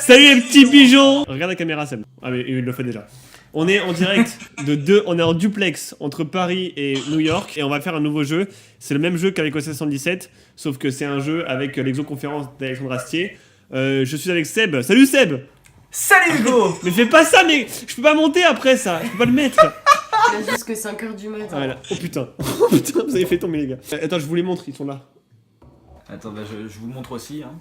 Salut les petits pigeons. Regarde la caméra, Seb. Ah mais il le fait déjà. On est en direct on est en duplex entre Paris et New York et on va faire un nouveau jeu. C'est le même jeu qu'avec OSS 117, sauf que c'est un jeu avec l'exoconférence d'Alexandre Astier. Je suis avec Seb. Salut Seb. Salut Hugo. Mais fais pas ça, mais je peux pas monter après ça. Je peux pas le mettre. Il a jusque 5h du matin. Voilà. Oh putain. Oh putain, vous avez fait tomber les gars. Attends, je vous les montre, ils sont là. Attends, bah, je vous montre aussi. Hein.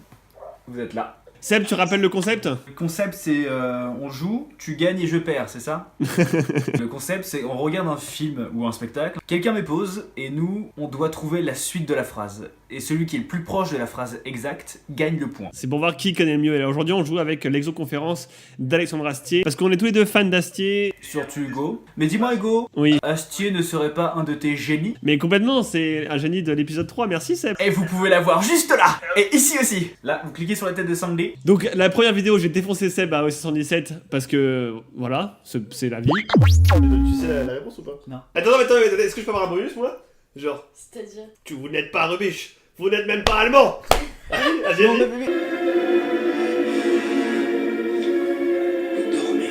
Vous êtes là. Seb, tu rappelles le concept? Le concept, c'est on joue, tu gagnes et je perds, c'est ça? Le concept, c'est on regarde un film ou un spectacle, quelqu'un met pause et nous, on doit trouver la suite de la phrase. Et celui qui est le plus proche de la phrase exacte gagne le point. C'est pour voir qui connaît le mieux. Et là, aujourd'hui, on joue avec l'exoconférence d'Alexandre Astier. Parce qu'on est tous les deux fans d'Astier. Surtout Hugo. Mais dis-moi Hugo, Oui. Astier ne serait pas un de tes génies? Mais complètement, c'est un génie de l'épisode 3. Merci Seb. Et vous pouvez la voir juste là. Et ici aussi. Là, vous cliquez sur la tête de Sandy. Donc la première vidéo, j'ai défoncé Seb à OSS 117 parce que voilà, c'est la vie. Tu sais la réponse ou pas? Non. Attends, est-ce que je peux avoir un bonus moi? Genre, C'est-à-dire vous n'êtes pas rubiche, vous n'êtes même pas allemand. Allez, Dormez.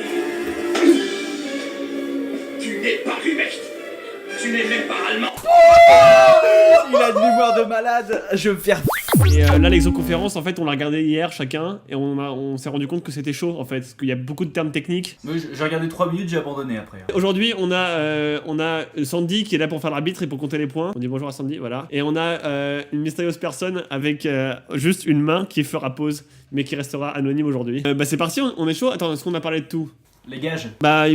Tu n'es pas Rubecht. Tu n'es même pas allemand. Il a de l'humour de malade. Je vais me faire. Et là, l'exoconférence, en fait, on l'a regardé hier chacun et on s'est rendu compte que c'était chaud en fait, parce qu'il y a beaucoup de termes techniques. Oui, j'ai regardé 3 minutes, j'ai abandonné après. Aujourd'hui, on a Sandy qui est là pour faire l'arbitre et pour compter les points. On dit bonjour à Sandy, voilà. Et on a une mystérieuse personne avec juste une main qui fera pause, mais qui restera anonyme aujourd'hui. Bah c'est parti, on est chaud. Attends, est-ce qu'on a parlé de tout? Les gages. Bah,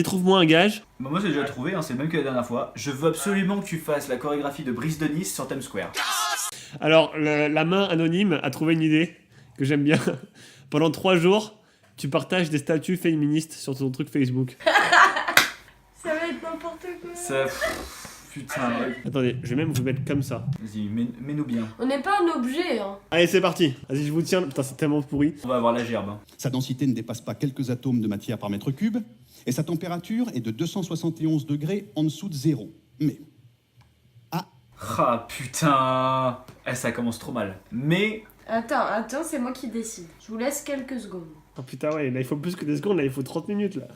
trouve-moi un gage. Bah moi j'ai déjà trouvé, hein, c'est le même que la dernière fois. Je veux absolument que tu fasses la chorégraphie de Brice de Nice sur Times Square. Alors, la main anonyme a trouvé une idée que j'aime bien. Pendant 3 jours, tu partages des statuts féministes sur ton truc Facebook. Ça va être n'importe quoi. Ça... Putain, ouais. Attendez, je vais même vous mettre comme ça. Vas-y, mets-nous bien. On n'est pas un objet, hein. Allez, c'est parti. Vas-y, je vous tiens. Putain, c'est tellement pourri. On va avoir la gerbe. Hein. Sa densité ne dépasse pas quelques atomes de matière par mètre cube, et sa température est de 271 degrés en dessous de zéro. Mais... Ah putain. Eh, ça commence trop mal. Mais... Attends, c'est moi qui décide. Je vous laisse quelques secondes. Oh putain, ouais, là il faut plus que des secondes, là il faut 30 minutes là.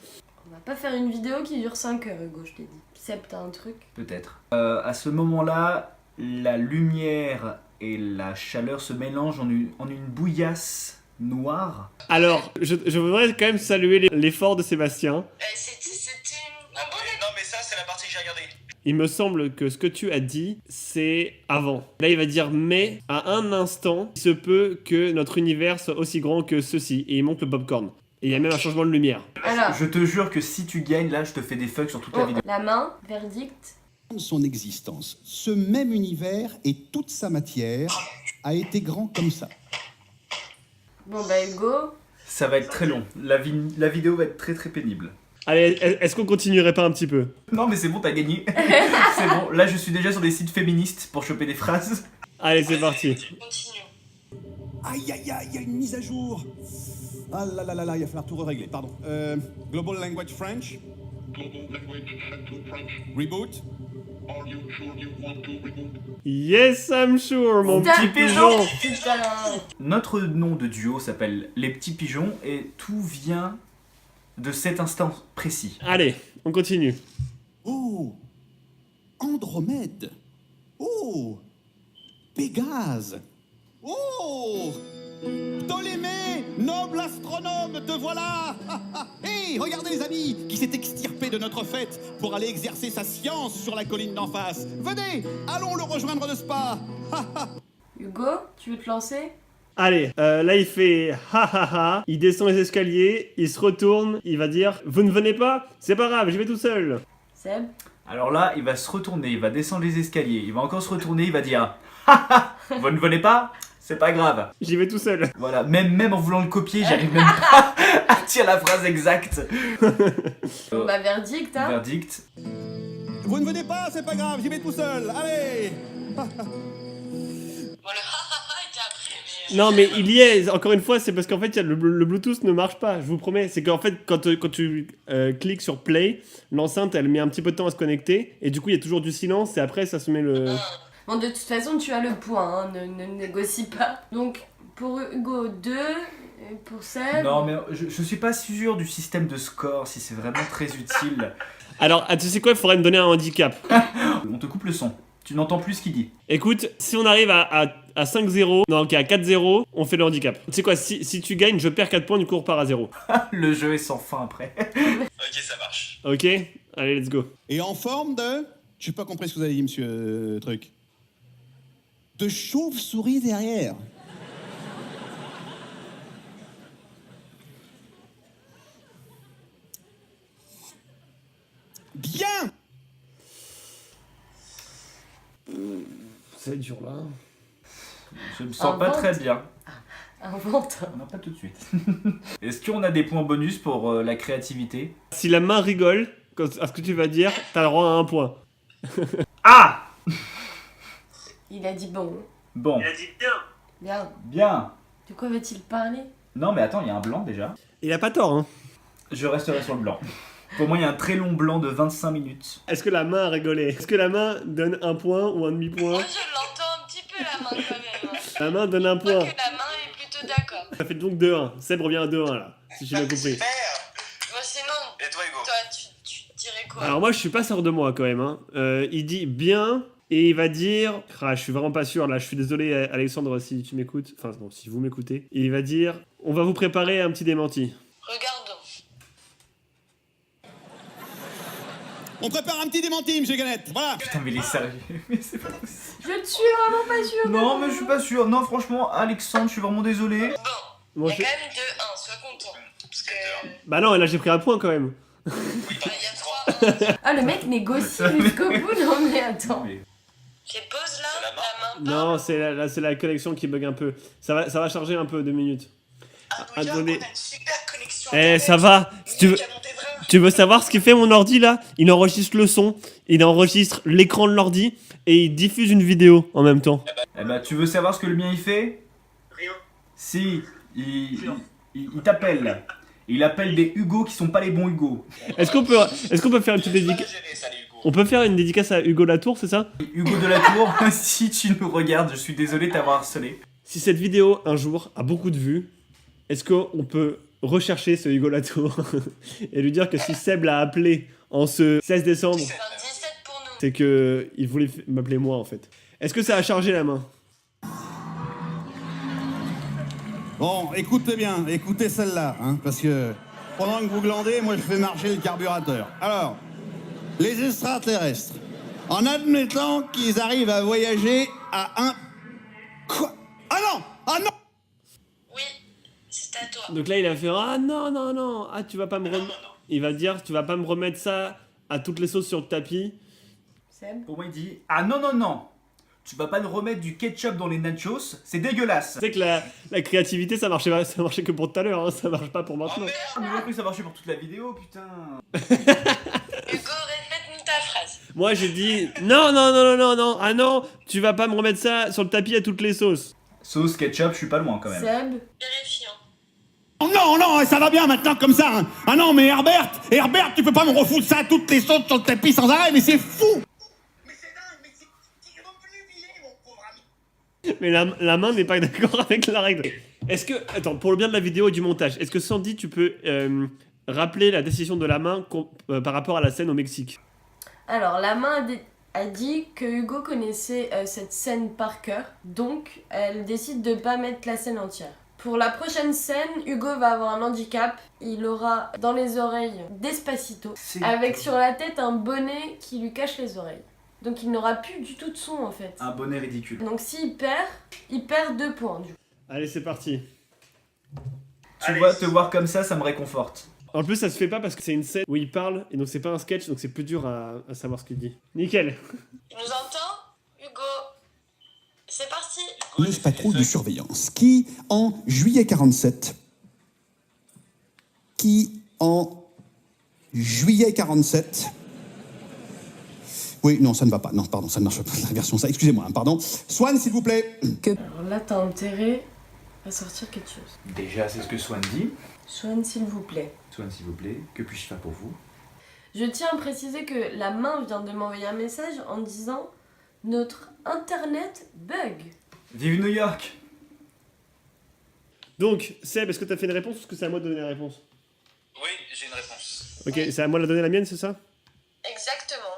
On va pas faire une vidéo qui dure 5 heures, Hugo, je t'ai dit. Seb, t'as un truc? Peut-être. À ce moment-là, la lumière et la chaleur se mélangent en une bouillasse noire. Alors, je voudrais quand même saluer l'effort de Sébastien. C'était un bon début. Non mais ça c'est la partie que j'ai regardée. Il me semble que ce que tu as dit, c'est avant. Là, il va dire mais à un instant, il se peut que notre univers soit aussi grand que ceci. Et il monte le popcorn. Et il y a même un changement de lumière. Alors, Je te jure que si tu gagnes, là, je te fais des fucks sur toute la vidéo. la main, verdict. son existence, ce même univers et toute sa matière a été grand comme ça. Bon bah Hugo, Ça va être très long. La vidéo va être très très pénible. Allez, est-ce qu'on continuerait pas un petit peu? Non mais c'est bon, t'as gagné. C'est bon, là je suis déjà sur des sites féministes pour choper des phrases. Allez, c'est parti. Continue. Aïe aïe aïe, il y a une mise à jour. Ah là là là là, il va falloir tout régler, pardon. Global Language French. Global language set to French. Reboot. Are you sure you want to reboot? Yes, I'm sure, mon Putain, petit pigeon. putain. Notre nom de duo s'appelle Les Petits Pigeons et tout vient de cet instant précis. Allez, on continue. Oh, Andromède. Oh, Pégase. Oh, Ptolémée, noble astronome, te voilà. Hé, regardez les amis, qui s'est extirpé de notre fête pour aller exercer sa science sur la colline d'en face. Venez, allons le rejoindre de Spa. Hugo, tu veux te lancer? Allez, là il fait ha ha ha, il descend les escaliers, il se retourne, il va dire vous ne venez pas? C'est pas grave, j'y vais tout seul. Seb? Alors là, il va se retourner, il va descendre les escaliers, il va encore se retourner, il va dire haha, vous ne venez pas? C'est pas grave. J'y vais tout seul. Voilà, même en voulant le copier, j'arrive même pas à dire la phrase exacte. Bon bah verdict, hein? Verdict. Vous ne venez pas, c'est pas grave, j'y vais tout seul. Allez. Bon, le ha-ha-ha était après, mais... Non mais il y est, encore une fois, c'est parce qu'en fait le Bluetooth ne marche pas, je vous promets. C'est qu'en fait quand tu cliques sur play, l'enceinte elle met un petit peu de temps à se connecter et du coup il y a toujours du silence et après ça se met le... Bon, de toute façon, tu as le point, hein, ne négocie pas. Donc, pour Hugo 2, Et pour Seb. Non, mais je suis pas sûr du système de score, si c'est vraiment très utile. Alors, tu sais quoi, il faudrait me donner un handicap. On te coupe le son. Tu n'entends plus ce qu'il dit. Écoute, si on arrive à 5-0, non, ok, à 4-0, on fait le handicap. Tu sais quoi, si tu gagnes, je perds 4 points, du coup, on repart à 0. Le jeu est sans fin après. Ok, ça marche. Ok? Allez, let's go. Et en forme de... J'ai pas compris ce que vous avez dit, monsieur Truc. De chauve-souris derrière. Bien. C'est dur là. Je me sens pas très bien. Invente. Non, pas tout de suite. Est-ce qu'on a des points bonus pour la créativité? Si la main rigole à ce que tu vas dire, t'as le droit à 1 point. Ah! Il a dit bon. Bon, a dit bien. Bien. bien. De quoi va-t-il parler? Non, mais attends, il y a un blanc déjà. Il a pas tort, hein. Je resterai sur le blanc. Pour moi, il y a un très long blanc de 25 minutes. Est-ce que la main a rigolé? Est-ce que la main donne 1 point ou un demi-point? Moi, je l'entends un petit peu la main quand même. La main donne 1 Je crois point. que la main est plutôt d'accord. Ça fait donc 2-1. Seb revient à 2-1 là, si j'ai bien compris. Super. Bon, sinon, Et toi, Hugo? toi, tu dirais quoi? Alors moi je suis pas sûr de moi quand même, hein. Il dit bien et il va dire... Ah, je suis vraiment pas sûr là, je suis désolé Alexandre si tu m'écoutes, enfin non, si vous m'écoutez. Et il va dire, on va vous préparer un petit démenti. Regardons. On prépare un petit démenti, monsieur Galette. Voilà. Putain, mais il est sérieux. Mais c'est pas possible. Je ne suis vraiment pas sûre. Non, mais je suis pas sûr. Non, franchement, Alexandre, je suis vraiment désolé. Bon, Bon, il y a je- quand même 2-1, sois content. Parce que Bah non, là j'ai pris un point quand même. il y a 3-1. Ah, le mec négocie jusqu'au bout. Non, mais attends. Mais- J'ai pause là, C'est la main. la main Non, c'est la connexion qui bug un peu. Ça va charger un peu, 2 minutes. Ah, Attendez. on a une super connexion. Eh, Internet. ça va. Si tu veux... Qu'à monter vrai. Tu veux savoir ce qu'il fait mon ordi là? Il enregistre le son, il enregistre l'écran de l'ordi et il diffuse une vidéo en même temps. Eh ben, tu veux savoir ce que le mien il fait? Rien. Si, il t'appelle. Il appelle des Hugo qui sont pas les bons Hugo. Est-ce qu'on peut faire une petite Pas la dédicace? gérer, ça, les Hugo. On peut faire une dédicace à Hugo Latour, c'est ça? Hugo de la Tour, si tu nous regardes, je suis désolé de t'avoir harcelé. Si cette vidéo un jour a beaucoup de vues, est-ce qu'on peut rechercher ce Hugo Latour et lui dire que si Seb l'a appelé en ce 16 décembre, Enfin, 17 pour nous. c'est que il voulait m'appeler moi en fait. Est-ce que ça a chargé la main? Bon, écoutez bien, écoutez celle-là, hein, parce que pendant que vous glandez, moi je fais marcher le carburateur. Alors, les extraterrestres, en admettant qu'ils arrivent à voyager à un... Quoi? Ah non! Ah non! Oui, c'est à toi. Donc là il a fait ah non non non, ah tu vas pas me il va dire tu vas pas me remettre ça à toutes les sauces sur le tapis. Seb. Pour moi, il dit ah non, non, non. Tu vas pas nous remettre du ketchup dans les nachos, c'est dégueulasse. Tu sais que la créativité ça marchait que pour tout à l'heure, hein, ça marche pas pour maintenant. Ah, mais j'ai cru que ça marchait pour toute la vidéo, putain. Hugo, répète-nous ta phrase. Moi j'ai dit non non non non non non, ah non, tu vas pas me remettre ça sur le tapis à toutes les sauces. Sauce ketchup, je suis pas loin quand même. Seb. Vérifiant. Oh non, non, ça va bien maintenant comme ça. Hein. Ah non, mais Herbert, tu peux pas me refoutre ça à toutes les sauces sur le tapis sans arrêt, mais c'est fou. Mais c'est dingue, mais c'est obnubilé, mon pauvre ami. Mais la main n'est pas d'accord avec la règle. Est-ce que attends, pour le bien de la vidéo et du montage, est-ce que Sandy tu peux rappeler la décision de la main par rapport à la scène au Mexique? Alors, la main a dit que Hugo connaissait cette scène par cœur, donc elle décide de pas mettre la scène entière. Pour la prochaine scène, Hugo va avoir un handicap. Il aura dans les oreilles Despacito, avec sur la tête un bonnet qui lui cache les oreilles. Donc il n'aura plus du tout de son en fait. Un bonnet ridicule. Donc s'il perd, il perd 2 points du coup. Allez c'est parti. Tu vois, te voir comme ça me réconforte. En plus ça se fait pas parce que c'est une scène où il parle et donc c'est pas un sketch donc c'est plus dur à savoir ce qu'il dit. Nickel. Tu nous entends, Hugo? C'est parti. Neuf patrouilles de surveillance qui, en juillet 47, Oui, non, ça ne va pas. Non, pardon, ça ne marche pas. La version ça. Excusez-moi, hein, pardon. Swan, s'il vous plaît. Alors là, t'as intérêt à sortir quelque chose. Déjà, c'est ce que Swan dit. Swan, s'il vous plaît. Swan, s'il vous plaît, que puis-je faire pour vous? Je tiens à préciser que la main vient de m'envoyer un message en disant « Notre internet bug ». Vive New York! Donc, Seb, est-ce que t'as fait une réponse ou est-ce que c'est à moi de donner la réponse? Oui, j'ai une réponse. Ok, c'est à moi de donner la mienne, c'est ça? Exactement.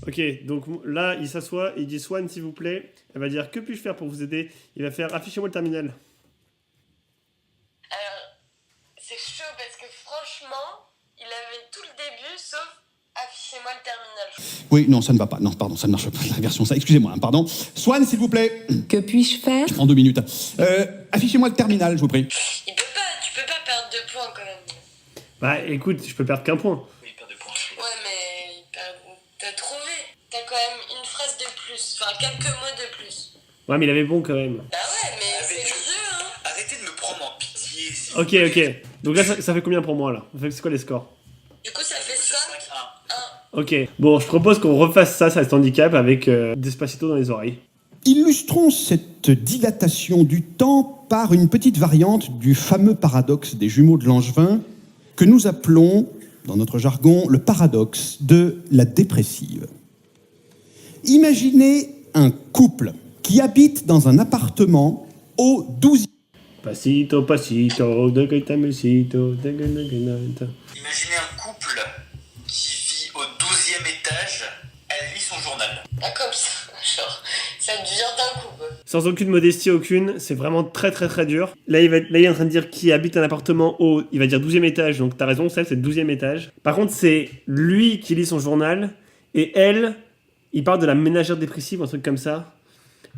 Ok, donc là, il s'assoit, il dit Swan, s'il vous plaît. Elle va dire que puis-je faire pour vous aider? Il va faire affichez-moi le terminal. Alors, c'est chaud parce que franchement, il avait tout le début sauf affichez-moi le terminal. Oui, non, ça ne va pas. Non, pardon, ça ne marche pas, la version ça. Excusez-moi, hein, pardon. Swan, s'il vous plaît. Que puis-je faire? En 2 minutes. Affichez-moi le terminal, je vous prie. Tu peux pas perdre 2 points quand même. Bah écoute, je peux perdre qu'un point. Oui, perd 2 points. Ouais, mais t'as trouvé. T'as quand même une phrase de plus, enfin quelques mots de plus. Ouais, mais il avait bon quand même. Bah ouais, mais c'est le jeu, hein. Arrêtez de me prendre en pitié. s'il Ok, vous plaît. ok. Donc là, ça fait combien pour moi là? C'est quoi les scores? Du coup, ça fait 5, 1. Ok. Bon, je propose qu'on refasse ça, cet handicap, avec Despacito dans les oreilles. Illustrons cette dilatation du temps par une petite variante du fameux paradoxe des jumeaux de Langevin que nous appelons, dans notre jargon, le paradoxe de la dépressive. Imaginez un couple qui habite dans un appartement au 12e. Pasito, pasito, de mesito, de Imaginez un couple qui vit au 12e étage, elle lit son journal. Ah, comme ça, genre, ça devient d'un coup, quoi. Sans aucune modestie aucune, c'est vraiment très très très dur. Là, il est en train de dire qu'il habite un appartement au, il va dire 12e étage, donc t'as raison, c'est 12e étage. Par contre, c'est lui qui lit son journal, et elle, il parle de la ménagère dépressive, un truc comme ça.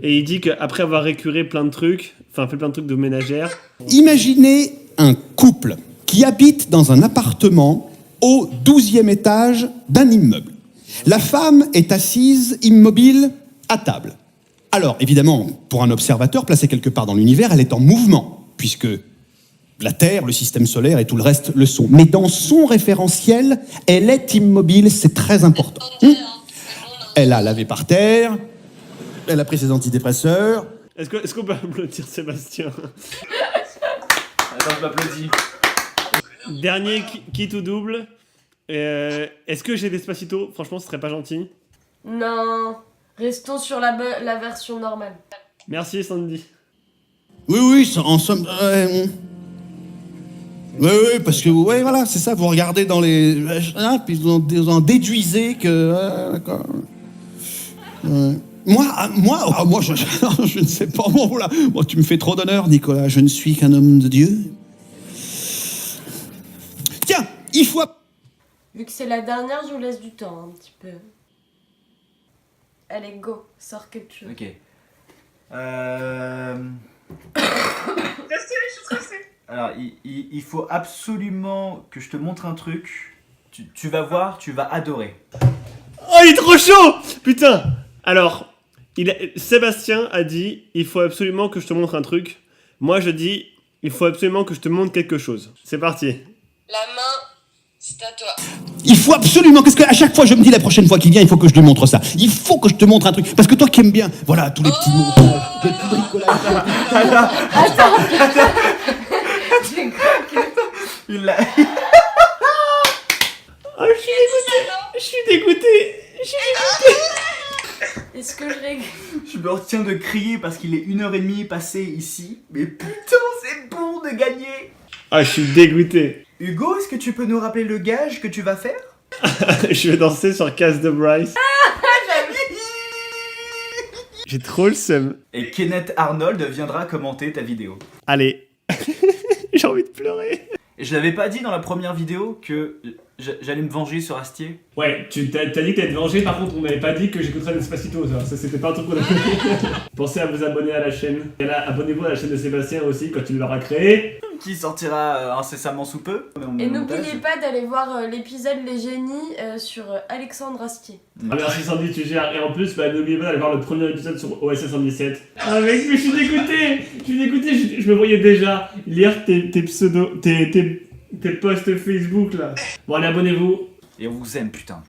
Et il dit qu'après avoir récuré plein de trucs, enfin fait plein de trucs de ménagère. Imaginez un couple qui habite dans un appartement au 12e étage d'un immeuble. La femme est assise, immobile, à table. Alors, évidemment, pour un observateur placé quelque part dans l'univers, elle est en mouvement, puisque la Terre, le système solaire et tout le reste le sont. Mais dans son référentiel, elle est immobile, c'est très important. Elle a lavé par terre, elle a pris ses antidépresseurs. Est-ce qu'on peut applaudir Sébastien? Attends, je m'applaudis. Dernier quitte ou double. Est-ce que j'ai Despacito? Franchement, ce serait pas gentil. Non, restons sur la version normale. Merci Sandy. Oui, ça, en somme... Oui, parce que, ouais, voilà, c'est ça, vous regardez dans les... Hein, puis vous en déduisez que... d'accord. Moi, je ne sais pas. Bon, voilà. Moi, tu me fais trop d'honneur, Nicolas. Je ne suis qu'un homme de Dieu. Tiens, il faut... Vu que c'est la dernière, je vous laisse du temps un petit peu. Allez, go, sors quelque chose. Ok. Je suis stressé. Alors, il faut absolument que je te montre un truc. Tu vas voir, tu vas adorer. Oh, il est trop chaud! Putain! Alors, Sébastien a dit il faut absolument que je te montre un truc. Moi, je dis il faut absolument que je te montre quelque chose. C'est parti. La main, c'est à toi. Il faut absolument... Qu'est-ce qu'à chaque fois, je me dis la prochaine fois qu'il vient, il faut que je lui montre ça. Il faut que je te montre un truc. Parce que toi qui aimes bien, voilà, tous les petits montages, les petits bricolages... Il l'a... Oh, je suis dégoûté! Je suis dégoûté! Est-ce que je règle? Je me retiens de crier parce qu'il est 1h30 passé ici. Mais putain, c'est bon de gagner! Ah, je suis dégoûté. Hugo, est-ce que tu peux nous rappeler le gage que tu vas faire? Je vais danser sur Casse de Bryce. J'ai trop le seum. Et Kenneth Arnold viendra commenter ta vidéo. Allez. J'ai envie de pleurer. Et je l'avais pas dit dans la première vidéo que j'allais me venger sur Astier. Ouais, t'as dit que t'allais te venger, par contre on m'avait pas dit que j'écouterais Despacito, ça c'était pas un truc qu'on a fait. Pensez à vous abonner à la chaîne. Et là, abonnez-vous à la chaîne de Sébastien aussi quand il l'aura créée. Qui sortira incessamment sous peu. Et n'oubliez pas d'aller voir l'épisode Les Génies sur Alexandre Astier. Ah merci Sandy, tu gères. Et en plus, bah, n'oubliez pas d'aller voir le premier épisode sur OSS 117. Ah mec, mais je suis dégoûté. Je me voyais déjà lire tes pseudos, tes posts Facebook là. Bon allez, abonnez-vous. Et on vous aime, putain.